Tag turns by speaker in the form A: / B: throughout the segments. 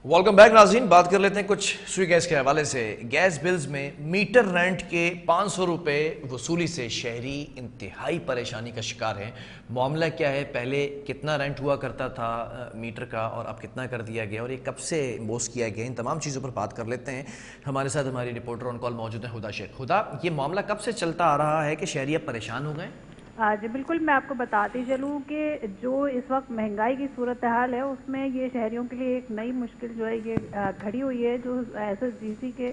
A: Welcome back नाज़रीन। बात कर लेते हैं कुछ सुई गैस के हवाले से। गैस बिल्स में मीटर रेंट के 500 रुपये वसूली से शहरी इंतहाई परेशानी का शिकार है। मामला क्या है, पहले कितना रेंट हुआ करता था मीटर का और अब कितना कर दिया गया और ये कब से इम्पोज किया गया, इन तमाम चीज़ों पर बात कर लेते हैं। हमारे साथ हमारी रिपोर्टर ऑन कॉल मौजूद है हुदा शेख। हुदा, ये मामला कब से चलता आ रहा है कि शहरी अब परेशान हो गए?
B: जी बिल्कुल, मैं आपको बताती चलूँ कि जो इस वक्त महंगाई की सूरत हाल है उसमें ये शहरियों के लिए एक नई मुश्किल जो है ये खड़ी हुई है। जो SSGC के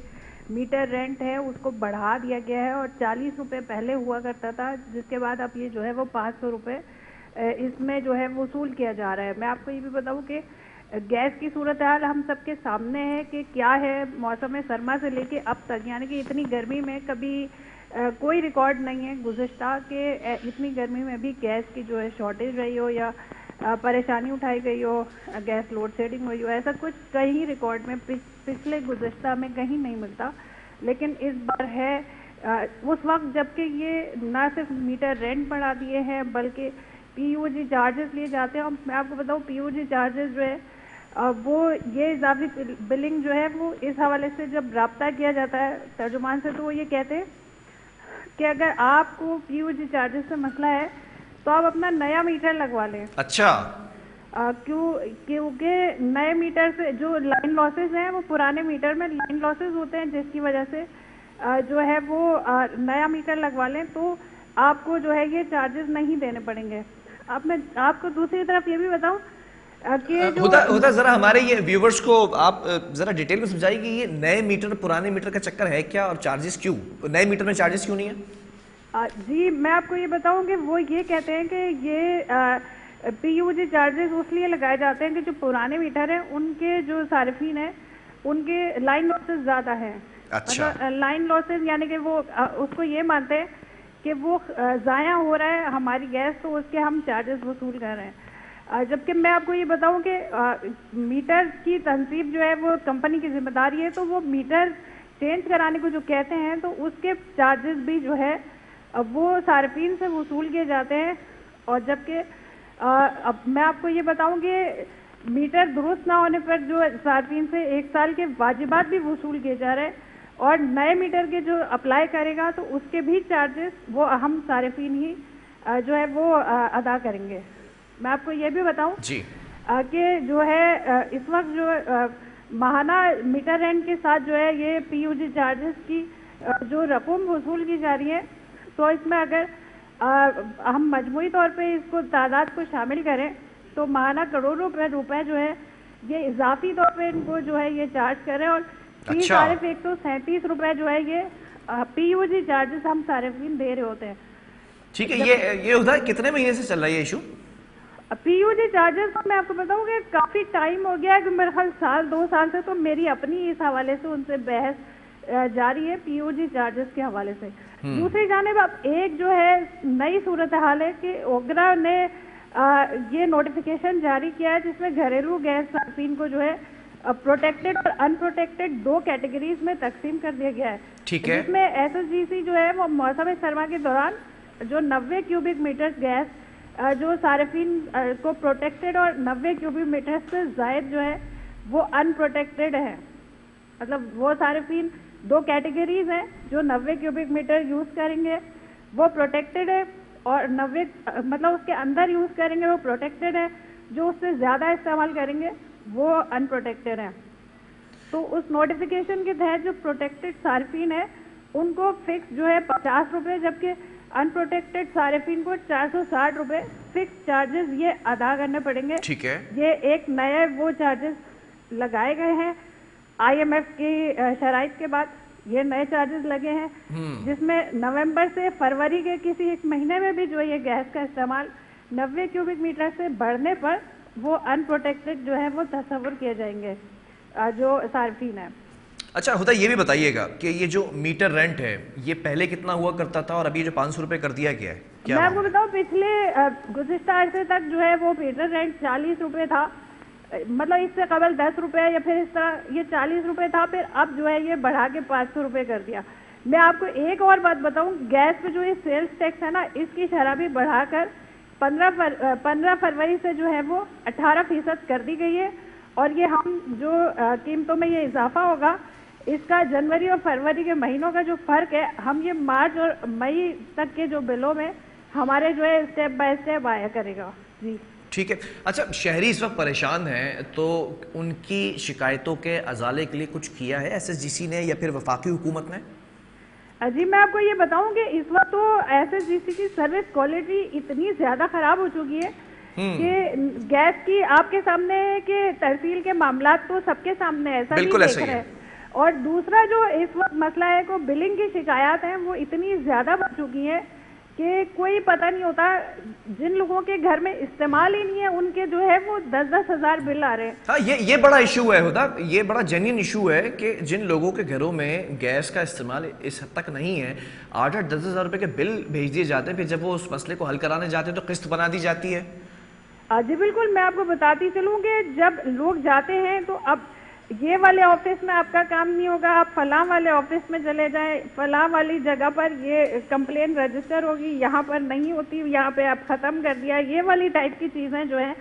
B: मीटर रेंट है उसको बढ़ा दिया गया है और 40 रुपये पहले हुआ करता था, जिसके बाद अब ये जो है वो 500 रुपये इसमें जो है वसूल किया जा रहा है। मैं आपको ये भी बताऊँ कि गैस की सूरत हाल हम सबके सामने है कि क्या है। मौसम सरमा से लेके अब तक, यानी कि इतनी गर्मी में कभी कोई रिकॉर्ड नहीं है गुज़िश्ता के इतनी गर्मी में भी गैस की जो है शॉर्टेज रही हो या परेशानी उठाई गई हो, गैस लोड शेडिंग हुई हो, ऐसा कुछ कहीं रिकॉर्ड में पिछले गुज़िश्ता में कहीं नहीं मिलता। लेकिन इस बार है उस वक्त जबकि ये ना सिर्फ मीटर रेंट बढ़ा दिए हैं बल्कि PUG चार्जेस लिए जाते हैं। और मैं आपको बताऊँ PUG चार्जेस जो है वो ये इजाफी बिलिंग जो है वो इस हवाले से जब रब्ता किया जाता है तर्जुमान से, तो वो ये कहते हैं कि अगर आपको PUG चार्जेस से मसला है तो आप अपना नया मीटर लगवा लें।
A: अच्छा।
B: क्योंकि नए मीटर से जो लाइन लॉसेस हैं वो पुराने मीटर में लाइन लॉसेस होते हैं, जिसकी वजह से जो है वो नया मीटर लगवा लें तो आपको जो है ये चार्जेस नहीं देने पड़ेंगे। अब मैं आपको दूसरी तरफ ये भी बताऊं कि
A: होता जरा हमारे ये व्यूवर्स को आप जरा डिटेल में समझाइए कि ये नए मीटर पुराने मीटर का चक्कर है क्या और चार्जेस क्यों, नए मीटर में चार्जेस क्यों नहीं है?
B: जी मैं आपको ये बताऊं कि वो ये कहते हैं कि ये PUG चार्जेस उसलिए लगाए जाते हैं कि जो पुराने मीटर हैं उनके जो सार्फिन है उनके लाइन लॉसेस ज़्यादा है।
A: अच्छा।
B: मतलब लाइन लॉसेस यानी कि वो उसको ये मानते हैं कि वो ज़ाया हो रहा है हमारी गैस, तो उसके हम चार्जेस वसूल कर रहे हैं। जबकि मैं आपको ये बताऊं कि मीटर की तनसीब जो है वो कंपनी की जिम्मेदारी है, तो वो मीटर चेंज कराने को जो कहते हैं तो उसके चार्जेस भी जो है वो सार्फिन से वसूल किए जाते हैं। और जबकि अब मैं आपको ये बताऊं कि मीटर दुरुस्त ना होने पर जो सार्फिन से 1 साल के वाजिबात भी वसूल किए जा रहे हैं और नए मीटर के जो अप्लाई करेगा तो उसके भी चार्जेस वो हम सार्फिन ही जो है वो अदा करेंगे। मैं आपको ये भी बताऊं
A: जी
B: कि जो है इस वक्त जो माहाना मीटर रेंट के साथ जो है ये PUG चार्जेस की जो रकम वसूल की जा रही है, तो इसमें अगर हम मजमूई तौर पे इसको तादाद को शामिल करें तो माहाना करोड़ों रुपए जो है ये इजाफी तौर पे इनको जो है ये चार्ज करें और 3,137 रुपए जो है ये PUG चार्जेस हम सार्फिन दे रहे होते हैं।
A: ठीक है, ये उधर कितने महीने से चल रहा है ये इशू?
B: PUG चार्जेस मैं आपको बताऊँ कि काफ़ी टाइम हो गया है, कि मेरे ख्याल 1-2 साल से तो मेरी अपनी इस हवाले से उनसे बहस जारी है PUG चार्जेस के हवाले से। दूसरी जानिब अब एक जो है नई सूरत हाल है कि ओगरा ने ये नोटिफिकेशन जारी किया है जिसमें घरेलू गैस सार्फिन को जो है प्रोटेक्टेड और अनप्रोटेक्टेड 2 कैटेगरीज में तकसीम कर दिया गया है।
A: ठीक है।
B: जिसमें SSGC जो है वो मौसम सरमा के दौरान जो 90 क्यूबिक मीटर गैस जो सार्फिन को प्रोटेक्टेड और 90 क्यूबिक मीटर से ज़ायद जो है वो अनप्रोटेक्टेड है। मतलब वो सार्फिन 2 कैटेगरीज हैं, जो 90 क्यूबिक मीटर यूज़ करेंगे वो प्रोटेक्टेड है और 90 मतलब उसके अंदर यूज़ करेंगे वो प्रोटेक्टेड है, जो उससे ज़्यादा इस्तेमाल करेंगे वो अनप्रोटेक्टेड है। तो उस नोटिफिकेशन के तहत जो प्रोटेक्टेड सार्फिन है उनको फिक्स जो है 50 रुपये, जबकि अनप्रोटेक्टेड सार्फिन को 460 रुपये फिक्स चार्जेस ये अदा करने पड़ेंगे।
A: ठीक है।
B: ये एक नए वो चार्जेस लगाए गए हैं IMF की शराइत के बाद, ये नए चार्जेस लगे हैं जिसमें नवंबर से फरवरी के किसी एक महीने में भी जो ये गैस का इस्तेमाल 90 क्यूबिक मीटर से बढ़ने पर वो अनप्रोटेक्टेड जो है वो तस्वुर किए जाएंगे जो सार्फिन है।
A: अच्छा होता, ये भी बताइएगा कि ये जो मीटर रेंट है ये पहले कितना हुआ करता था और अभी जो 500 रुपये कर दिया गया है क्या?
B: मैं आपको बताऊँ पिछले गुज़िश्ता अरसे तक जो है वो मीटर रेंट 40 रुपये था। मतलब इससे कबल 10 रुपये या फिर इस तरह ये 40 रुपये था, फिर अब जो है ये बढ़ा के 500 रुपये कर दिया। मैं आपको एक और बात बताऊँ, गैस पे जो ये सेल्स टैक्स है ना इसकी शरह भी बढ़ाकर 15 फरवरी से जो है वो 18% कर दी गई है اور یہ ہم جو قیمتوں میں یہ اضافہ ہوگا اس کا جنوری اور فروری کے مہینوں کا جو فرق ہے ہم یہ مارچ اور مئی تک کے جو بلوں میں ہمارے جو ہے اسٹیپ بائی اسٹیپ آیا کرے گا. جی
A: ٹھیک ہے. اچھا شہری اس وقت پریشان ہیں تو ان کی شکایتوں کے ازالے کے لیے کچھ کیا ہے ایس ایس جی سی نے یا پھر وفاقی حکومت نے؟
B: جی میں آپ کو یہ بتاؤں کہ اس وقت تو ایس ایس جی سی کی سروس کوالٹی اتنی زیادہ خراب ہو چکی ہے کہ گیس کی آپ کے سامنے ہے کہ ترسیل کے معاملات تو سب کے سامنے ایسا نہیں دیکھ رہے ہیں. اور دوسرا جو اس وقت مسئلہ ہے کہ بلنگ کی شکایات ہیں وہ اتنی زیادہ بڑھ چکی ہیں کہ کوئی پتہ نہیں ہوتا. جن لوگوں کے گھر میں استعمال ہی نہیں ہے ان کے جو ہے وہ 10-10 ہزار بل آ رہے ہیں.
A: ہاں یہ بڑا ایشو ہے ہدا, یہ بڑا جینین ایشو ہے کہ جن لوگوں کے گھروں میں گیس کا استعمال اس حد تک نہیں ہے 8-10 ہزار روپے کے بل بھیج دیے جاتے ہیں, پھر جب وہ اس مسئلے کو حل کرانے جاتے ہیں تو قسط بنا دی جاتی ہے.
B: جی بالکل, میں آپ کو بتاتی چلوں کہ جب لوگ جاتے ہیں تو اب یہ والے آفس میں آپ کا کام نہیں ہوگا, آپ فلاں والے آفس میں چلے جائیں, فلاں والی جگہ پر یہ کمپلین رجسٹر ہوگی, یہاں پر نہیں ہوتی, یہاں پہ آپ ختم کر دیا. یہ والی ٹائپ کی چیزیں جو ہیں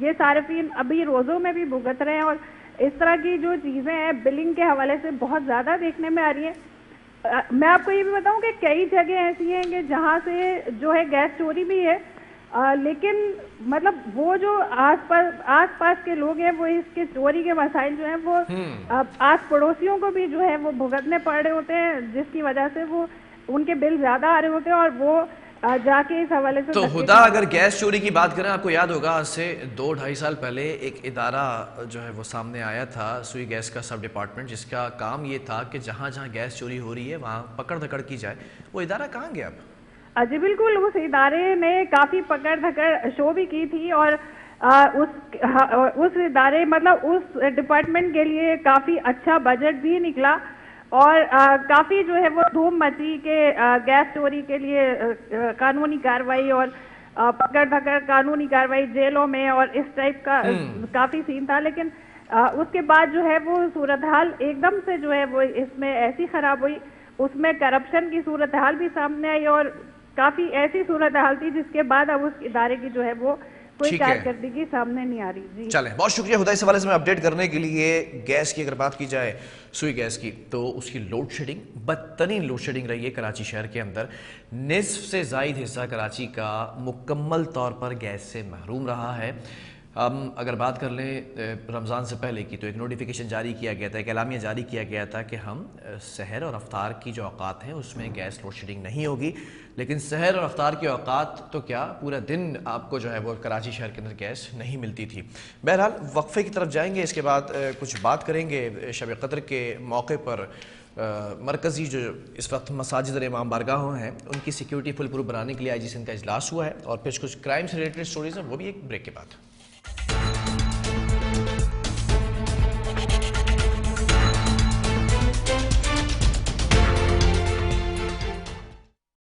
B: یہ صارفین ابھی روزوں میں بھی بھگت رہے ہیں. اور اس طرح کی جو چیزیں ہیں بلنگ کے حوالے سے بہت زیادہ دیکھنے میں آ رہی ہیں. میں آپ کو یہ بھی بتاؤں کہ کئی جگہ ایسی ہیں کہ جہاں سے جو ہے گیس چوری بھی ہے, لیکن مطلب وہ جو آس پاس کے لوگ ہیں وہ اس کے چوری کے مسائل جو ہیں وہ آس پڑوسیوں کو بھی جو ہے وہ بھگتنے پڑ رہے ہوتے ہیں, جس کی وجہ سے وہ ان کے بل زیادہ آ رہے ہوتے ہیں اور وہ جا کے اس حوالے سے.
A: تو ہدا اگر گیس چوری کی بات کریں, آپ کو یاد ہوگا آج سے 2-2.5 سال پہلے ایک ادارہ جو ہے وہ سامنے آیا تھا, سوئی گیس کا سب ڈپارٹمنٹ, جس کا کام یہ تھا کہ جہاں جہاں گیس چوری ہو رہی ہے وہاں پکڑ دھکڑ کی جائے. وہ ادارہ کہاں گیا اب؟
B: جی بالکل, اس ادارے نے کافی پکڑ دھکڑ شو بھی کی تھی اور اس ادارے مطلب اس ڈپارٹمنٹ کے لیے کافی اچھا بجٹ بھی نکلا اور کافی جو ہے وہ دھوم مچی کہ گیس چوری کے لیے قانونی کارروائی اور پکڑ دھکڑ قانونی کارروائی جیلوں میں اور اس ٹائپ کا کافی سین تھا. لیکن اس کے بعد جو ہے وہ صورتحال ایک دم سے جو ہے وہ اس میں ایسی خراب ہوئی, اس میں کرپشن کی صورتحال بھی سامنے آئی اور کافی ایسی صورتحال تھی جس کے بعد اب اس ادارے کی جو ہے وہ کوئی کارکردگی سامنے نہیں آ رہی. جی
A: چلیں, بہت شکریہ ہدا اس حوالے سے میں اپڈیٹ کرنے کے لیے. گیس کی اگر بات کی جائے سوئی گیس کی تو اس کی لوڈ شیڈنگ بدترین لوڈ شیڈنگ رہی ہے کراچی شہر کے اندر. نصف سے زائد حصہ کراچی کا مکمل طور پر گیس سے محروم رہا ہے. ہم اگر بات کر لیں رمضان سے پہلے کی تو ایک نوٹیفیکیشن جاری کیا گیا تھا, ایک اعلامیہ جاری کیا گیا تھا کہ ہم سحر اور افطار کی جو اوقات ہیں اس میں گیس لوڈ شیڈنگ نہیں ہوگی. لیکن سحر اور افطار کے اوقات تو کیا پورا دن آپ کو جو ہے وہ کراچی شہر کے اندر گیس نہیں ملتی تھی. بہرحال وقفے کی طرف جائیں گے, اس کے بعد کچھ بات کریں گے شب قدر کے موقع پر. مرکزی جو اس وقت مساجد اور امام بارگاہوں ہیں ان کی سیکیورٹی فل پروف بنانے کے لیے آئی جی سندھ کا اجلاس ہوا ہے اور پھر کچھ کرائم سے ریلیٹڈ سٹوریز ہیں, وہ بھی ایک بریک کے بعد.